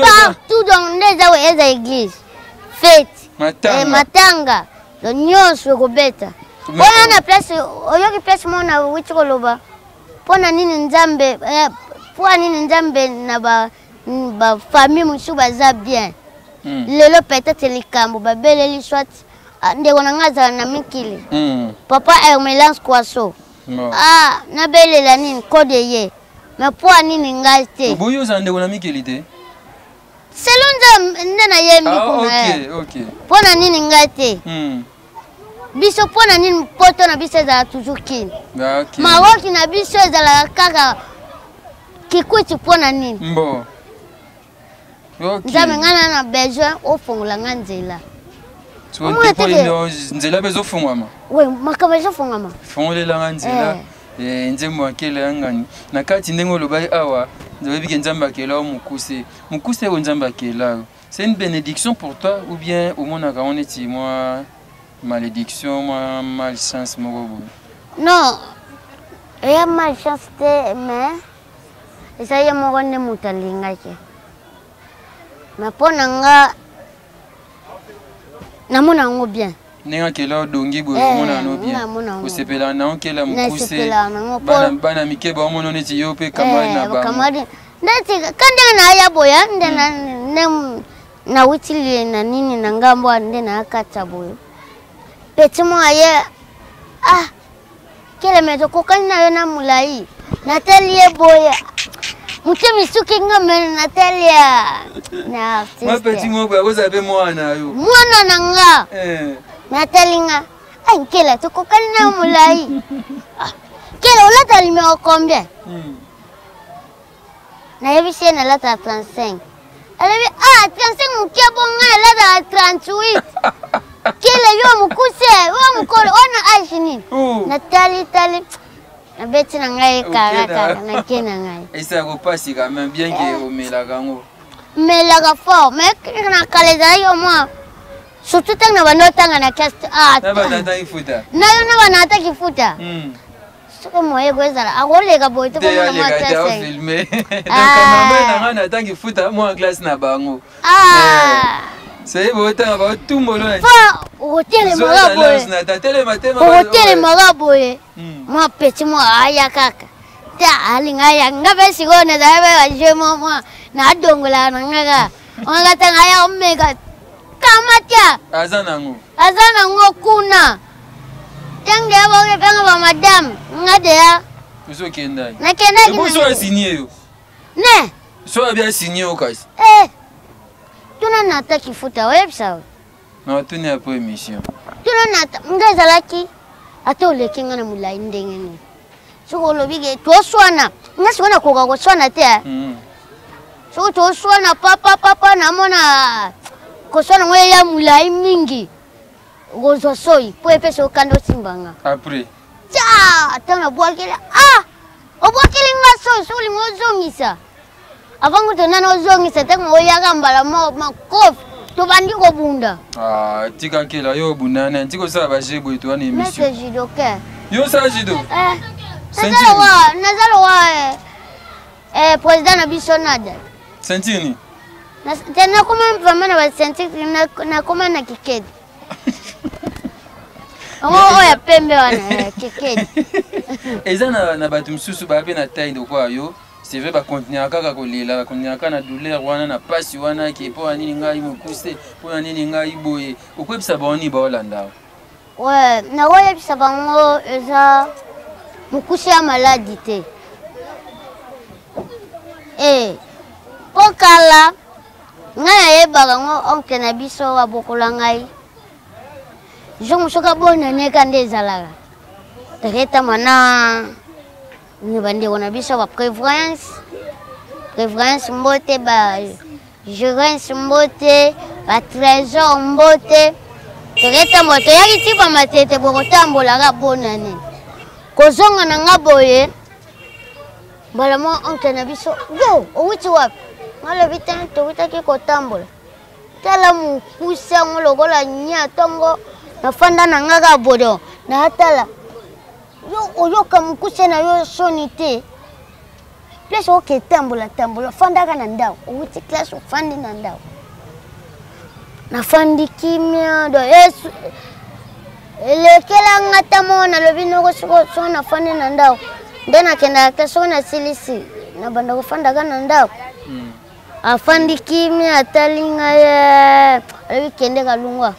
Partout dans les églises. Fête. Matanga. Matanga. Le nyos au bête. On a place, on a place mon a wicholoba. Pona nini nzambe, pour nini nzambe na ba famille musu baza bien. Lelo peut-être les cambo ba belle li soit nde wonangaza na mikili. Papa Hermelance Kwaso. Ah, na belle la nini code ye. Mais pour nini ngate. Boyo zande wona mikili te. Selon ndena yembi ko. OK. Pona nini ngate. Biso pona nini poto na biso za toujours kin. OK. Mawoki na biso za la kaka kikuti pona nini. Mbo. OK. Nzame ngana na besoin ofongola nganzela. Tu vois te nzela bezo fongwama. Oui, makaba bezo fongwama. Fongolela nganzela. Nzembo akele ngani. Na kati ndengo lobai awa, nzabebi ke nzamba akela mukuse. Mukuse o nzamba akela. C'est une bénédiction pour toi ou bien au monde on est moi malédiction, moi malchance moi. Non. Il y a malchance mais ça y est moi ne mutalinga ke. Mais ponanga namona ngo bien. Nenga kela dongi bo mona no bien. Ko sepela na onkela mukuse. Bana mikeba omono neti yo pe kamari na ba. Kamari. Ndati kande na ya boya ndena na witili na nini na ngambo ndena akata boyo. Petit mo aye kele meto kokani na yo na mulai. Natalie boya. Mutemi suki ngame Natalia. Na artiste. Ma petit mo ba ko sabe mwana yo. Mwana nanga. Natalinga. Ai kele to kokani na mulai. Kele olata limeo combien? Na yebi sie na lata 35. Alebi 35 mukia bonga lata 38. Kele yo mukuse, yo mukole ona ashini. Natali tali. Na beti na ngai karata na kena ngai. Et ça repasse quand même bien que au melagango. Melaga fort, mais na kaleza yo moi. Surtout tanga banotanga na cast na banata ifuta. Na yo na banata kifuta. Soko moye kwezala akolega boy to koma na matasa. Filmer. Donc quand même na tangi futa moi en classe na bango. C'est beau temps ba tumbolo na. Fa hôtel maraboye. Na tatele matema. Hôtel maraboye. Moi petit moi aya kaka. Ta alinga ya ngabe sigone da ba je moi na dongola na ngaga. Onga tanga ya omega. Kamatia. Azana ngo kuna. Tangi ya ba panga ba madam. Ngade ya. Uso kendai. Na kendai. Uso signé yo. Ne. So bien signé au kasi. Tuna nata kifuta websa. Non, tu n'es pas émission. Tuna nata ngaza laki. Ato le kinga na mulai ndengene. Soko lobige to swana. Ngaswana ko ga swana te. Soko to swana papa na mona. Ko swana ngwe ya mulai mingi. Gozo soi po so kando simbanga. Après. Ja, tana bwakela. Obwakela ngaso soli ngozongisa. Avant que tu n'aies pas c'était que tu as ma coffre, tu vas dire au bunda. Tu as dit que yo bunda, tu as ça va j'ai beau toi émission. Mais c'est judo que. Yo ça judo. Président na bisonade. Sentini. Na comment vraiment na sentir na comment na kikedi. Ya pembe wana kikedi. Eza na batu msusu ba pe na taille de quoi yo. C'est vrai ba continuer kaka kolela continuer kana douleur wana na pasi wana ki po ani ngai mukuse po ani ngai boye okwebisa boni ba Holanda. Ouais, na oyebisa bango eza mukuse ya maladie te. Pokala ngai yebaka ngo onke na biso wa bokola ngai. Jongo soka bona ne kande ezalaka. Teketa mana ni bande wana biso ba prévoyance mbote ba gérance mbote ba trésor mbote teketa moto yaki tipa matete bokotambola ka bona ne kozonga na ngaboye bala mo onke na biso yo owiti wapi ngalo bitana to witaki kotambola tala mukusa ngolokola nya tongo na fanda na ngaka bodo na hatala oyoka mukuse na yo sonité place oke tambola fandaka na ndao outi classe ofandi na ndao na fandi kimia do yesu elekela ngata mona lobi noko so na fandi na ndao ndena kenda classe na silisi na banda kufandaka na ndao afandi kimia atalinga ye lobi kende kalungwa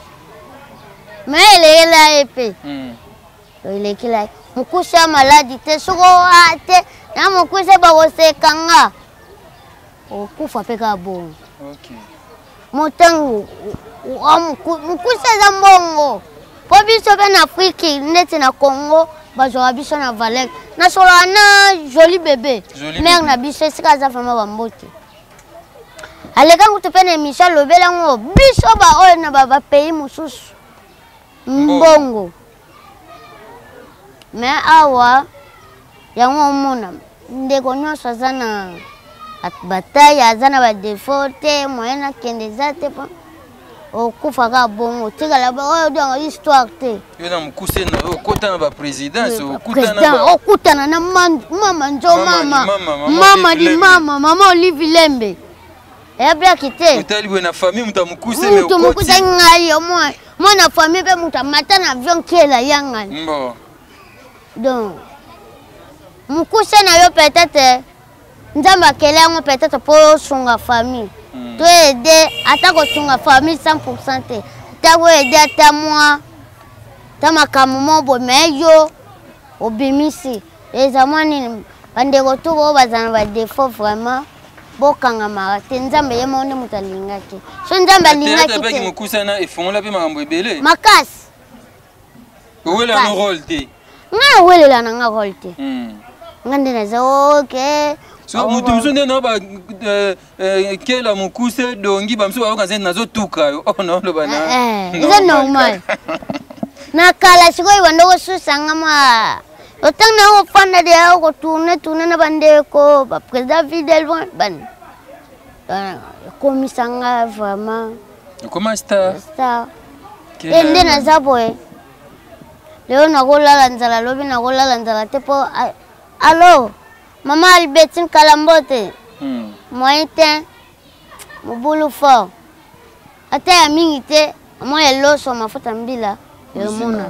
Elekela epe. Elekela. Mukusha maladi te soko ate na mukusha ba kosekanga. Okufa peka bongo. Okay. Motango mukusha za mbongo. Po biso be na Afrique ndeti na Congo bazwa biso na Valek. Na sola na joli bébé. Mère na biso sika za fama ba mbote. Aleka ngutupene Michel lobela ngo biso ba oyo na ba pays mususu. Mbongo. Me awa yango mona ndeko nyonso zana bataille azana ba défaut te moyena kende zate pa okufa ka bongo tikala ba oyo donga histoire te yo na mukuse na okota na ba présidence okutana na mama njo mama Olive Lembe ebya kite utali bwe na famille mutamukuse me okoti mutamukuse ngai Mona famille pe muta mata na avion kiela yanga. Bon. Donc mukuse na yo peut-être nzamba kelango peut-être pour sunga famille. To aider atako sunga famille 100% te. Tako aider ata moi. Tama kamumo bo meyo obimisi. Ezamani bande retour bazana ba défaut vraiment. Bokanga marate nzambe ye monde mutalinga ke so nzambe alinga ke te mukusa na efongola pe makambo ebele makasi wela no rôle te nga wela na nga rôle te ngande na zo okay so mutu msonde na ba kela mukuse dongi bamso ba kanze nazo tuka yo no lo bana c'est normal na kala sikoy wando susanga ma Autant na fanda de ko tourner na bande ko ba président Fidel ban komisanga vraiment comment star ende na zaboe leo na kolala nzala lobi na kolala nzala te po allo mama Albertine Kalambote moyen mobulu fort ata ya mingi te mo eloso mafuta mbila yo mona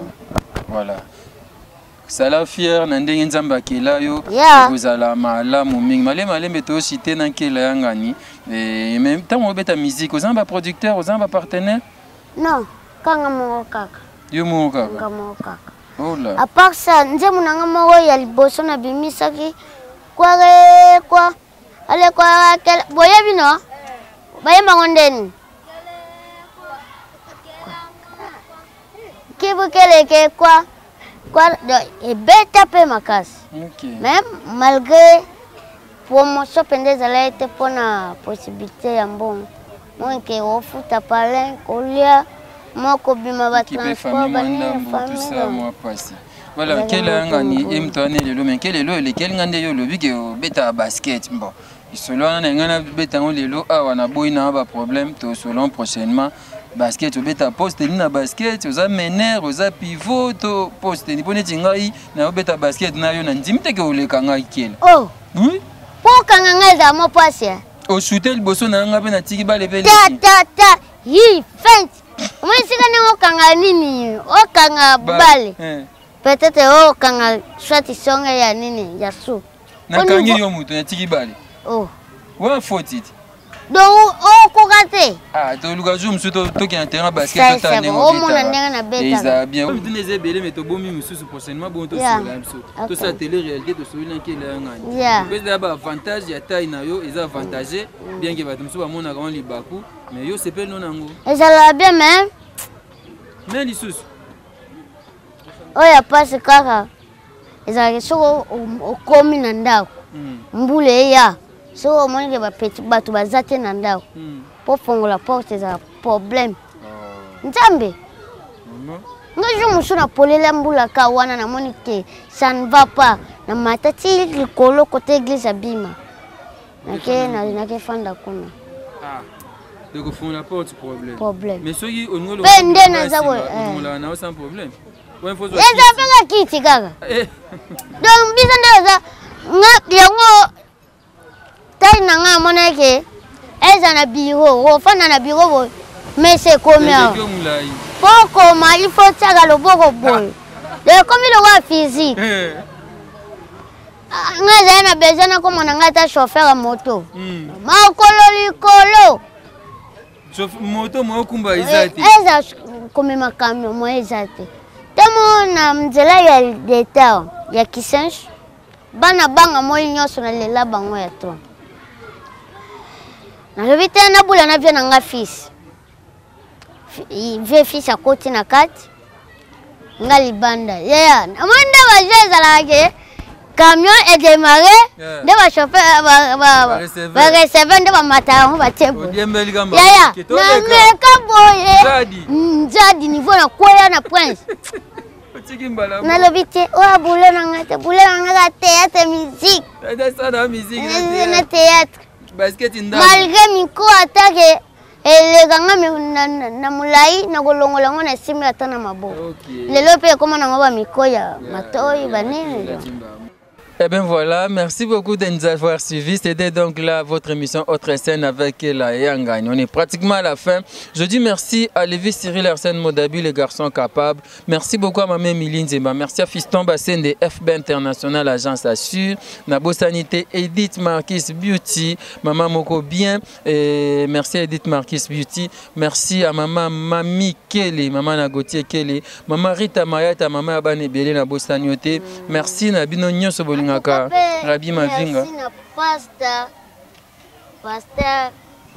voilà sala fier na ndenge nzamba kela yo kozala malamu mingi malembe to cité na kela yangani et même temps on beta musique aux amba producteur aux amba partenaire non kanga mo kaka yo mo kaka kanga mo kaka oh là à part ça nzemu nanga mo ya liboso na bimisaki kwa ale kwa boye bino baye mangondeni kibu keleke kwa et bête peu ma casse. Même malgré promotion pendant la été pour la possibilité en bon. Moi qui au foot à parler, colia, moi qui bima va transport, tout ça moi passé. Voilà quel ngani emtone lelo mais quel lelo lequel ngande yo lobi ke beta basket bon. Selon ngana beta lelo awa na boina ba problème to selon prochainement basket obeta poste ni na basket oza mener oza pivot to poste ni poneti ngai na obeta basket na yo na ndimite ke oleka ngai kele oh oui po kanga ngai za mo passe o shooter liboso na nga pe na tiki bale pe ta hi feint moi sika ne o kanga nini o kanga bale peut-être o kanga swati songa ya nini ya su na kangi yo mutu na tiki bale oh wa fotiti donc on kokate ah to luka zoom surtout to qui intérêt basket to tane o mona ndenge na beta ils bien on dit les belé mais to bomi mususu prochainement bon to sur la to sa télé réalité to sur l'inkela ngani parce que ba avantage ya taille na yo ils avantagé bien que ba tumsu ba mona grand libaku mais yo c'est pas non nango et ça va bien mais lisusu oh ya passe kaka ezalaki soko okomi na ndako mbule ya so moni ba petit bato bazate na ndako po fongola porte za problème nzambe ngojo musuna polela mbula ka wana na moni ke ça ne va pas na matati likolo côté église abima nake fanda kuna donc fongola porte problème problème mais soki onngolo pende na zabo on a sans problème eza peka kiti kaka donc biso nde eza yango tai na nga moneke eza na biro ofanda na biro boye mais c'est combien pour koma il faut tiaka loboko boye de comme le roi physique nga eza na besoin na komona nga ta chauffeur ya moto makolo likolo moto mo kumba eza te eza komema camion mo eza te temo na nzela ya leta ya Kisenche bana banga moi nyonso na lela bango ya to nalobi te nabula na vie na nga fils vie fils akoti na kati nga libanda yeya amanda baje ezalaka camion est démarré de ba chauffeur ba recevoir de ba mataro ba tebo yaya na meka boye jadi niveau na koya na prince na lobité o boule na ngate boule na ngate théâtre musique na théâtre basket nda malgré miko attaque ele ganga na mulai na golongola ngona simi atana mabo lelo pe koma na ngaba miko ya matoi banene. Eh bien voilà, merci beaucoup de nous avoir suivis. C'était donc là votre émission Autre Scène avec la Yangagne. On est pratiquement à la fin. Je dis merci à Lévi Cyril Arsène Modabi, les garçons capables. Merci beaucoup à Maman Miline Zemba. Merci à Fiston Bassin de FB International, Agence Assure. Nabo Sanité, Edith Marquis Beauty. Maman Moko Bien. Et merci à Edith Marquis Beauty. Merci à Maman Mami Kelly, Maman Nagotier Kelly. Maman Rita Mayata, Maman Abane Belé Nabo Sanyote. Merci Nabino Nyosoboli. Rabi Mavinga. Merci na pasteur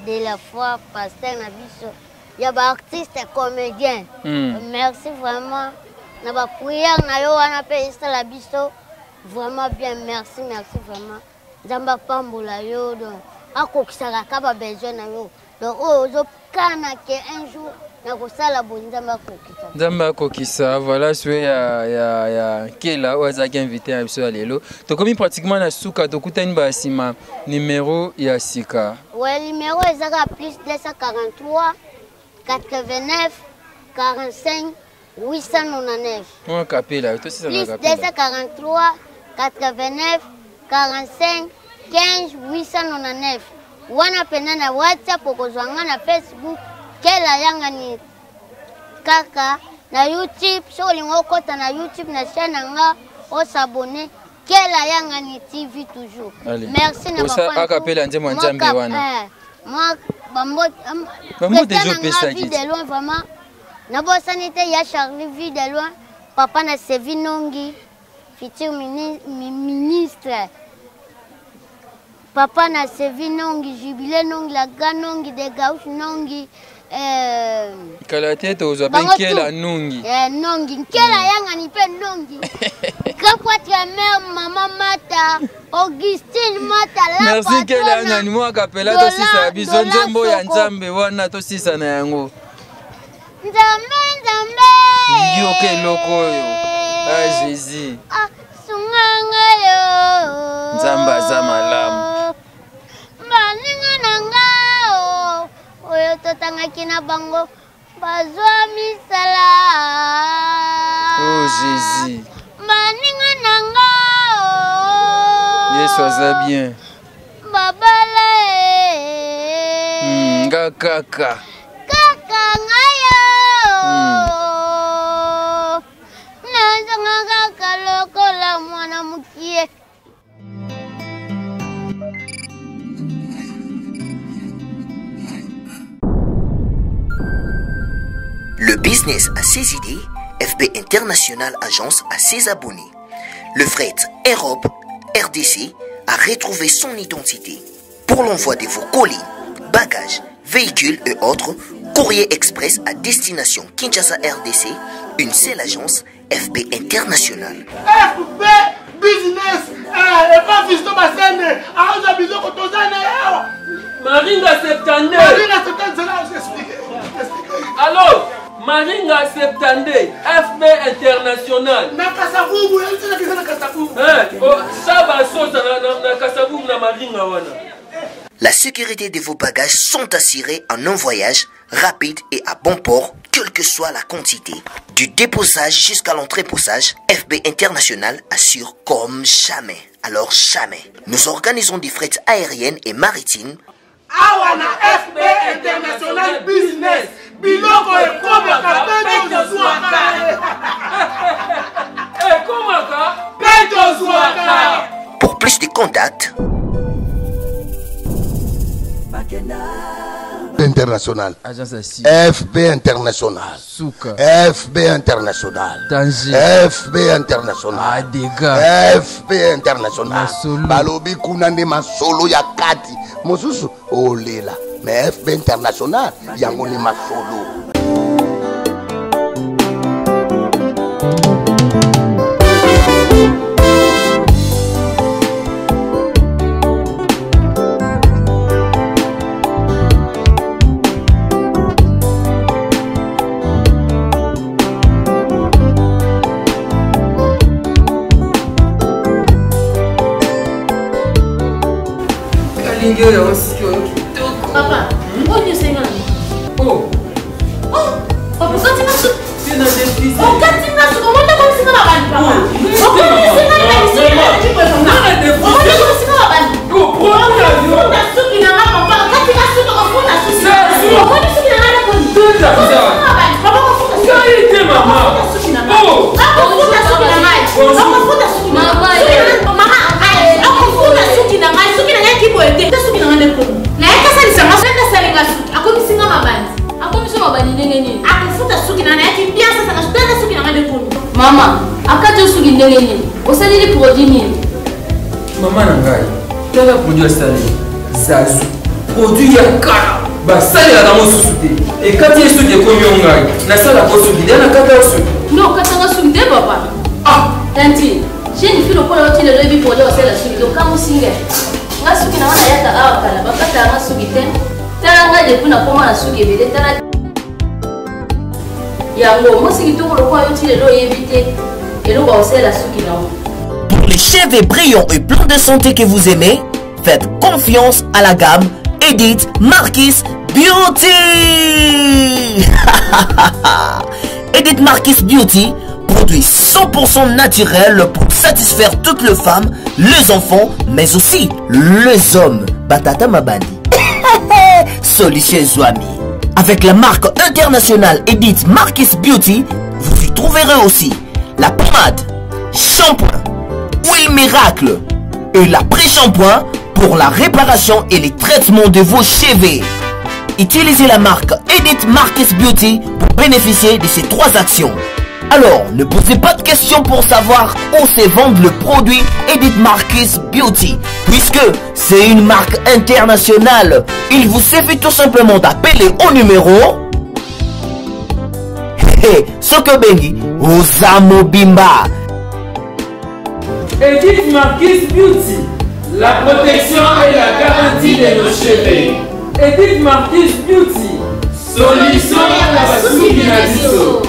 de la foi, pasteur na biso. Ya ba artiste comédien. Merci vraiment. Na ba prière na yo wana pe la biso. Vraiment bien, merci vraiment. Nzamba pambola yo donc akokisaka ka ba besoin na yo. Donc ozo kana ke un jour Nzamba kokisa, voilà, je suis à Kela, où est invité à Bissau Lelo. Tu as commis pratiquement la souka, tu as une basima numéro Yasika. Oui, le numéro est plus 243 89 45 899. On a capé là, toi aussi ça plus 243 89 45 15 899. On a peine na WhatsApp pour que na Facebook. Kela yanga ni kaka na YouTube so lingo kota na YouTube na chaîne nga o s'abonner Kela yanga ni TV toujours. Allez. Merci na ba kwa akapela nzembo nzambe wana moi bambo déjà pesa qui de loin vraiment na bo sanité ya Charlie vie de loin papa na Sevinongi futur ministre papa na Sevinongi jubilé nongi la ganongi de gauche nongi kala tete ozoba Kela nongi nongi Kela yanga ni pe nongi kwa tia mère maman Mata Augustine Mata la merci Kela yanga ni moi kapela to sisa biso nzembo ya nzambe wana to sisa na yango nzambe yo ke loko yo ah Jésus sunganga yo nzamba za malamu baninga nanga oyo totangaki na bango bazwa misala oh Jésus baninga nanga Yesu aza bien babala nga kaka ngayo nanzanga kaka lokola mwana mukie. Le business a ses idées, FB International Agence a ses abonnés. Le fret Europe, RDC, a retrouvé son identité. Pour l'envoi de vos colis, bagages, véhicules et autres, courrier express à destination Kinshasa RDC, une seule agence, FB International. FB Business, et pas Fiston Bassin, à besoin de Tozana. Maringa Septande. Maringa Septande, c'est là où j'explique. Alors Maringa Septande, FB International. Na Kasavubu, elle dit que c'est na Kasavubu. Ça va sauter na Kasavubu na Maringa wana. La sécurité de vos bagages sont assurées en un voyage rapide et à bon port, quelle que soit la quantité. Du déposage jusqu'à l'entreposage, FB International assure comme jamais. Alors jamais. Nous organisons des frettes aériennes et maritimes. Awana FB International Business. Biloko e komaka peto zwaka. E komaka peto zwaka. Pour plus de contacts, International. FB International. Souka. FB International. Danger. FB International. Dégâts. FB International. Masolo. Balobi kunande masolo ya kati. Mosusu olela. Mais FB International yango ni masolo. Papa, oh Dieu Seigneur. Oh. Oh, papa, quand tu m'as soufflé. Tu n'as défisé. Oh, quand tu m'as soufflé, comment tu as commencé à m'abattre, papa? Oh, comment tu as commencé à m'abattre? Comment tu as commencé à m'abattre? Oh, tu as soufflé dans ma papa. Quand tu m'as soufflé, comment tu as soufflé? Comment tu as soufflé dans ma papa? Tout à fait. Papa, comment tu as soufflé? Qualité, maman. Oh, comment tu as soufflé dans ma papa? Comment tu as soufflé dans ma papa? Maman, comment tu as soufflé dans ma papa? Soufflé dans ma papa. Tu as soufflé dans ma papa. Na yaka salisa maswenda salinga suki akomisinga mabandi akomiso mabandi ndenge nini akufuta suki na yaki bien sasa na shutenda suki na ngade kunu mama akaje suki ndenge nini osalili produit nini Mama na ngai tala produit asali zazu produit ya kala basali la mosusu te et kati yesu de komi ngai na sala ko suki na kata suki non katanga suki de papa ah tanti j'ai une fille le polo ti le lebi produit asala suki donc kamusinga suki na wana yaka awa kala bakata nga suki te tala nga depuis na koma na suki ebele tala yango mosiki tokolokoa yo ti lelo oyebi te eloko osala suki na ngo. Pour les cheveux brillants et pleins de santé que vous aimez, faites confiance à la gamme Edith Marquis Beauty. Edith Marquis Beauty, produit 100% naturel pour satisfaire toutes les femmes, les enfants, mais aussi les hommes. Batata Mabandi. Solution Zouami. Avec la marque internationale Edith Marquis Beauty, vous y trouverez aussi la pommade, shampoing, huile miracle et l'après-shampoing pour la réparation et les traitements de vos cheveux. Utilisez la marque Edith Marquis Beauty pour bénéficier de ces 3 actions. Alors, ne posez pas de questions pour savoir où se vend le produit Edith Marquis Beauty, puisque c'est une marque internationale. Il vous suffit tout simplement d'appeler au numéro Sokobengi Osamo Bimba. Edith Marquis Beauty, la protection et la garantie de nos cheveux. Edith Marquis Beauty, solution à la suki na biso.